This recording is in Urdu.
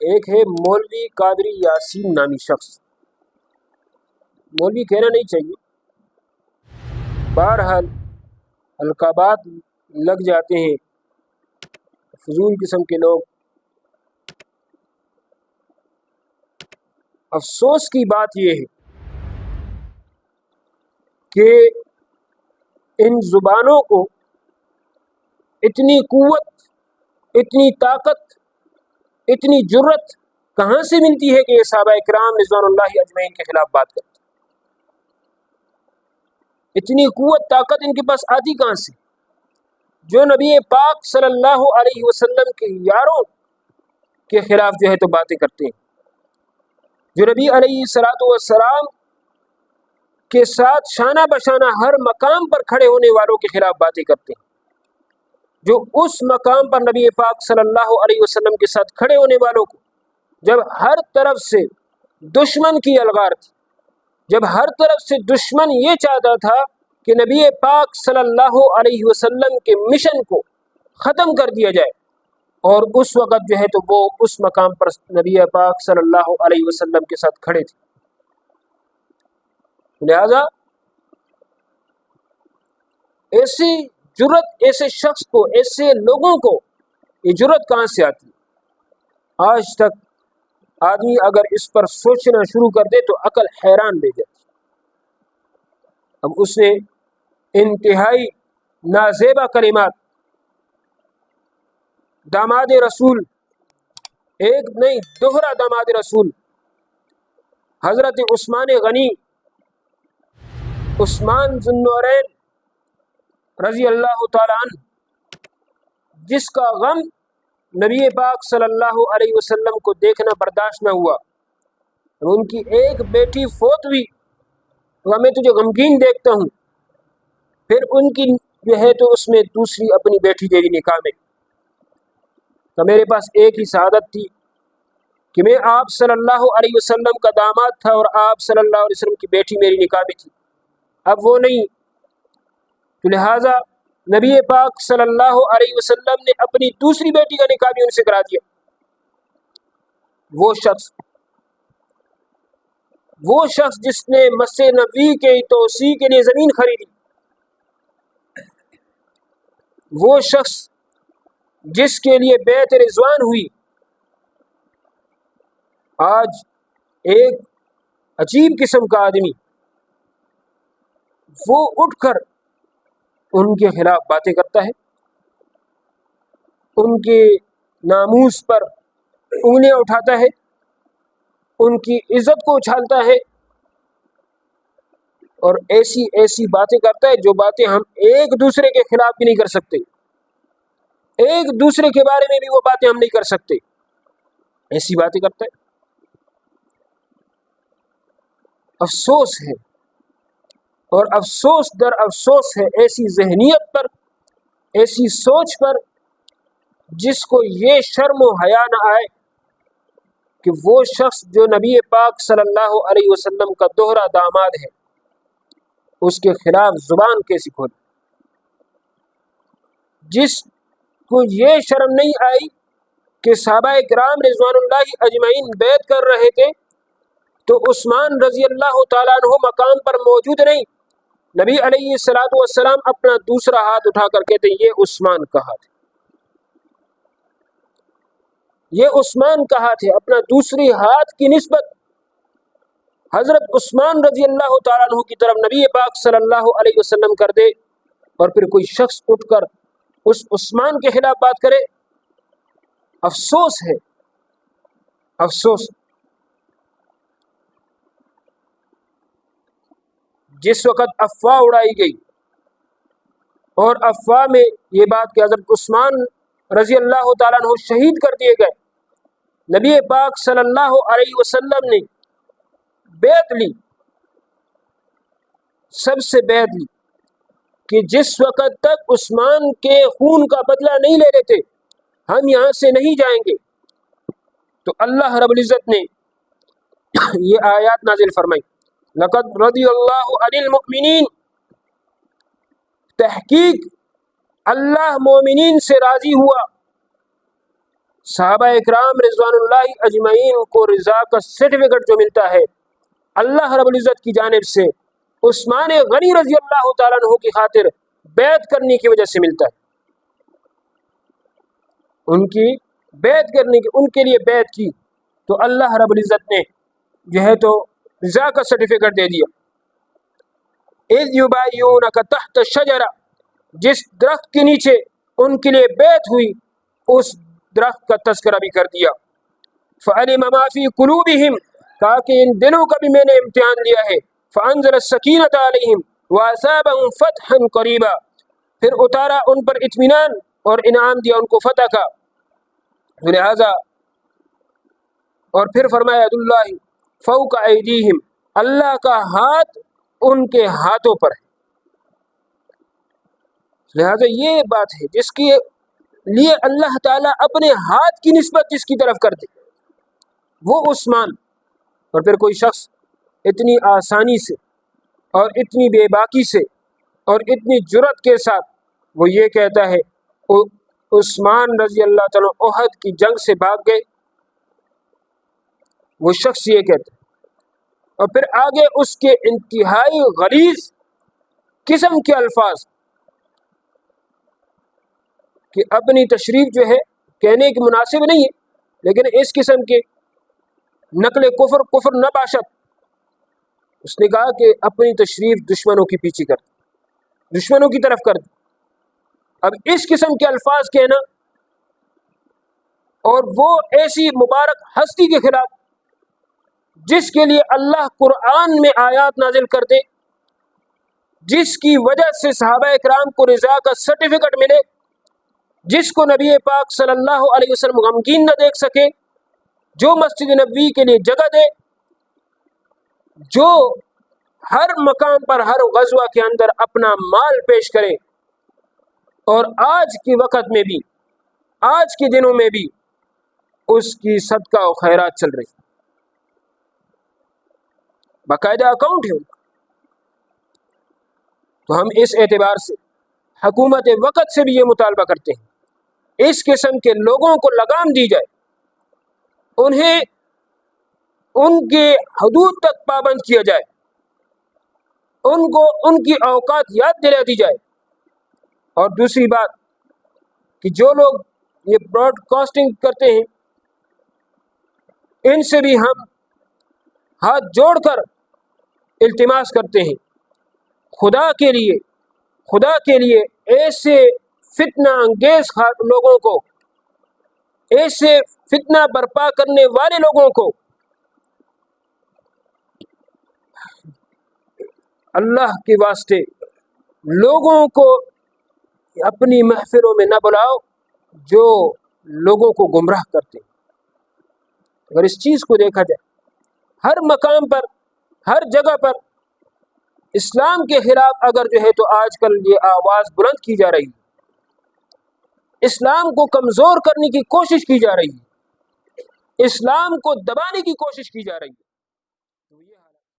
ایک ہے مولوی قادری یاسین نامی شخص، مولوی کہنا نہیں چاہیے، بہرحال القابات لگ جاتے ہیں فضول قسم کے لوگ۔ افسوس کی بات یہ ہے کہ ان زبانوں کو اتنی قوت، اتنی طاقت، اتنی جرت کہاں سے ملتی ہے کہ یہ صحابہ کرام رضوان اللہ اجمعین کے خلاف بات کرتے؟ اتنی قوت طاقت ان کے پاس آتی کہاں سے، جو نبی پاک صلی اللہ علیہ وسلم کے یاروں کے خلاف جو ہے تو باتیں کرتے ہیں، جو نبی علیہ الصلوۃ والسلام کے ساتھ شانہ بشانہ ہر مقام پر کھڑے ہونے والوں کے خلاف باتیں کرتے ہیں، جو اس مقام پر نبی پاک صلی اللہ علیہ وسلم کے ساتھ کھڑے ہونے والوں کو جب ہر طرف سے دشمن کی الغار تھی، جب ہر طرف سے دشمن یہ چاہتا تھا کہ نبی پاک صلی اللہ علیہ وسلم کے مشن کو ختم کر دیا جائے، اور اس وقت جو ہے تو وہ اس مقام پر نبی پاک صلی اللہ علیہ وسلم کے ساتھ کھڑے تھے۔ لہذا ایسی جرت، ایسے شخص کو، ایسے لوگوں کو یہ جرت کہاں سے آتی ہے؟ آج تک آدمی اگر اس پر سوچنا شروع کر دے تو عقل حیران رہ جاتی۔ اب اس نے انتہائی نازیبا کلمات داماد رسول، ایک نہیں دوہرا داماد رسول حضرت عثمان غنی، عثمان ذو النورین رضی اللہ تعالی عنہ، جس کا غم نبی پاک صلی اللہ علیہ وسلم کو دیکھنا برداشت نہ ہوا، ان کی ایک بیٹی فوت ہوئی تو میں تجھے غمگین دیکھتا ہوں، پھر ان کی جو ہے تو اس میں دوسری اپنی بیٹی دے دی نکاح میں، تو میرے پاس ایک ہی سعادت تھی کہ میں آپ صلی اللہ علیہ وسلم کا داماد تھا اور آپ صلی اللہ علیہ وسلم کی بیٹی میری نکاح میں تھی، اب وہ نہیں، تو لہٰذا نبی پاک صلی اللہ علیہ وسلم نے اپنی دوسری بیٹی کا نکاح بھی ان سے کرا دیا۔ وہ شخص جس نے مسجد نبوی کے توسیع کے لیے زمین خریدی، وہ شخص جس کے لیے بیعت رضوان ہوئی، آج ایک عجیب قسم کا آدمی وہ اٹھ کر ان کے خلاف باتیں کرتا ہے، ان کے ناموس پر انگلیاں اٹھاتا ہے، ان کی عزت کو اچھالتا ہے، اور ایسی ایسی باتیں کرتا ہے جو باتیں ہم ایک دوسرے کے خلاف بھی نہیں کر سکتے، ایک دوسرے کے بارے میں بھی وہ باتیں ہم نہیں کر سکتے، ایسی باتیں کرتا ہے۔ افسوس ہے اور افسوس در افسوس ہے ایسی ذہنیت پر، ایسی سوچ پر جس کو یہ شرم و حیا نہ آئے کہ وہ شخص جو نبی پاک صلی اللہ علیہ وسلم کا دوہرا داماد ہے اس کے خلاف زبان کیسی کھولے، جس کو یہ شرم نہیں آئی کہ صحابہ کرام رضوان اللہ اجمعین بیعت کر رہے تھے تو عثمان رضی اللہ تعالیٰ عنہ مقام پر موجود نہیں، نبی علیہ الصلوۃ والسلام اپنا دوسرا ہاتھ اٹھا کر کہتے ہیں یہ عثمان کا ہاتھ ہے، یہ عثمان کا ہاتھ ہے، اپنا دوسری ہاتھ کی نسبت حضرت عثمان رضی اللہ تعالیٰ عنہ کی طرف نبی پاک صلی اللہ علیہ وسلم کر دے، اور پھر کوئی شخص اٹھ کر اس عثمان کے خلاف بات کرے۔ افسوس ہے، افسوس۔ جس وقت افواہ اڑائی گئی اور افواہ میں یہ بات کہ حضرت عثمان رضی اللہ تعالیٰ عنہ شہید کر دیے گئے، نبی پاک صلی اللہ علیہ وسلم نے بیعت لی، سب سے بیعت لی کہ جس وقت تک عثمان کے خون کا بدلہ نہیں لے لیتے ہم یہاں سے نہیں جائیں گے۔ تو اللہ رب العزت نے یہ آیات نازل فرمائی، لقد رضی اللہ عن المؤمنین، تحقیق اللہ مومنین سے راضی ہوا، صحابہ اکرام رضوان اللہ اجمعین کو رضا کا سرٹیفکیٹ جو ملتا ہے اللہ رب العزت کی جانب سے، عثمان غنی رضی اللہ تعالیٰ عنہ کی خاطر بیعت کرنے کی وجہ سے ملتا ہے، ان کی بیعت کرنے کی، ان کے لیے بیعت کی تو اللہ رب العزت نے جو ہے تو رضا کا سرٹیفکیٹ دے دیا۔ اذ یبایعونک تحت الشجرہ، جس درخت کے نیچے ان کے لیے بیعت ہوئی اس درخت کا تذکرہ بھی کر دیا۔ فعلم ما فی قلوبہم، کہا کہ ان دلوں کا بھی میں نے امتحان لیا ہے۔ فانزل السکینۃ علیہم واثابہم فتحا قریبا، پھر اتارا ان پر اطمینان اور انعام دیا ان کو فتح کا۔ لہذا اور پھر فرمایا ید اللہ فوق ایدیہم، اللہ کا ہاتھ ان کے ہاتھوں پر ہے۔ لہذا یہ بات ہے جس کے لیے اللہ تعالیٰ اپنے ہاتھ کی نسبت جس کی طرف کر دے وہ عثمان، اور پھر کوئی شخص اتنی آسانی سے اور اتنی بے باکی سے اور اتنی جرأت کے ساتھ وہ یہ کہتا ہے عثمان رضی اللہ تعالیٰ احد کی جنگ سے بھاگ گئے، وہ شخص یہ کہتا ہے، اور پھر آگے اس کے انتہائی غلیظ قسم کے الفاظ کہ اپنی تشریف جو ہے کہنے کی مناسب نہیں ہے، لیکن اس قسم کے نقل کفر نہ باشد، اس نے کہا کہ اپنی تشریف دشمنوں کے پیچھے کر دی، دشمنوں کی طرف کر دی۔ اب اس قسم کے الفاظ کہنا اور وہ ایسی مبارک ہستی کے خلاف جس کے لیے اللہ قرآن میں آیات نازل کر دے، جس کی وجہ سے صحابہ اکرام کو رضا کا سرٹیفکیٹ ملے، جس کو نبی پاک صلی اللہ علیہ وسلم غمگین نہ دیکھ سکے، جو مسجد نبوی کے لیے جگہ دے، جو ہر مقام پر ہر غزوہ کے اندر اپنا مال پیش کرے، اور آج کے وقت میں بھی، آج کے دنوں میں بھی اس کی صدقہ و خیرات چل رہی، باقاعدہ اکاؤنٹ ہے ان کا۔ تو ہم اس اعتبار سے حکومت وقت سے بھی یہ مطالبہ کرتے ہیں اس قسم کے لوگوں کو لگام دی جائے، انہیں ان کے حدود تک پابند کیا جائے، ان کو ان کی اوقات یاد دلا دی جائے۔ اور دوسری بات کہ جو لوگ یہ براڈ کاسٹنگ کرتے ہیں ان سے بھی ہم ہاتھ جوڑ کر التماس کرتے ہیں، خدا کے لیے ایسے فتنہ انگیز لوگوں کو، ایسے فتنہ برپا کرنے والے لوگوں کو اللہ کے واسطے لوگوں کو اپنی محفلوں میں نہ بلاؤ جو لوگوں کو گمراہ کرتے ہیں۔ اگر اس چیز کو دیکھا جائے ہر مقام پر، ہر جگہ پر اسلام کے خلاف اگر جو ہے تو آج کل یہ آواز بلند کی جا رہی ہے، اسلام کو کمزور کرنے کی کوشش کی جا رہی ہے، اسلام کو دبانے کی کوشش کی جا رہی ہے،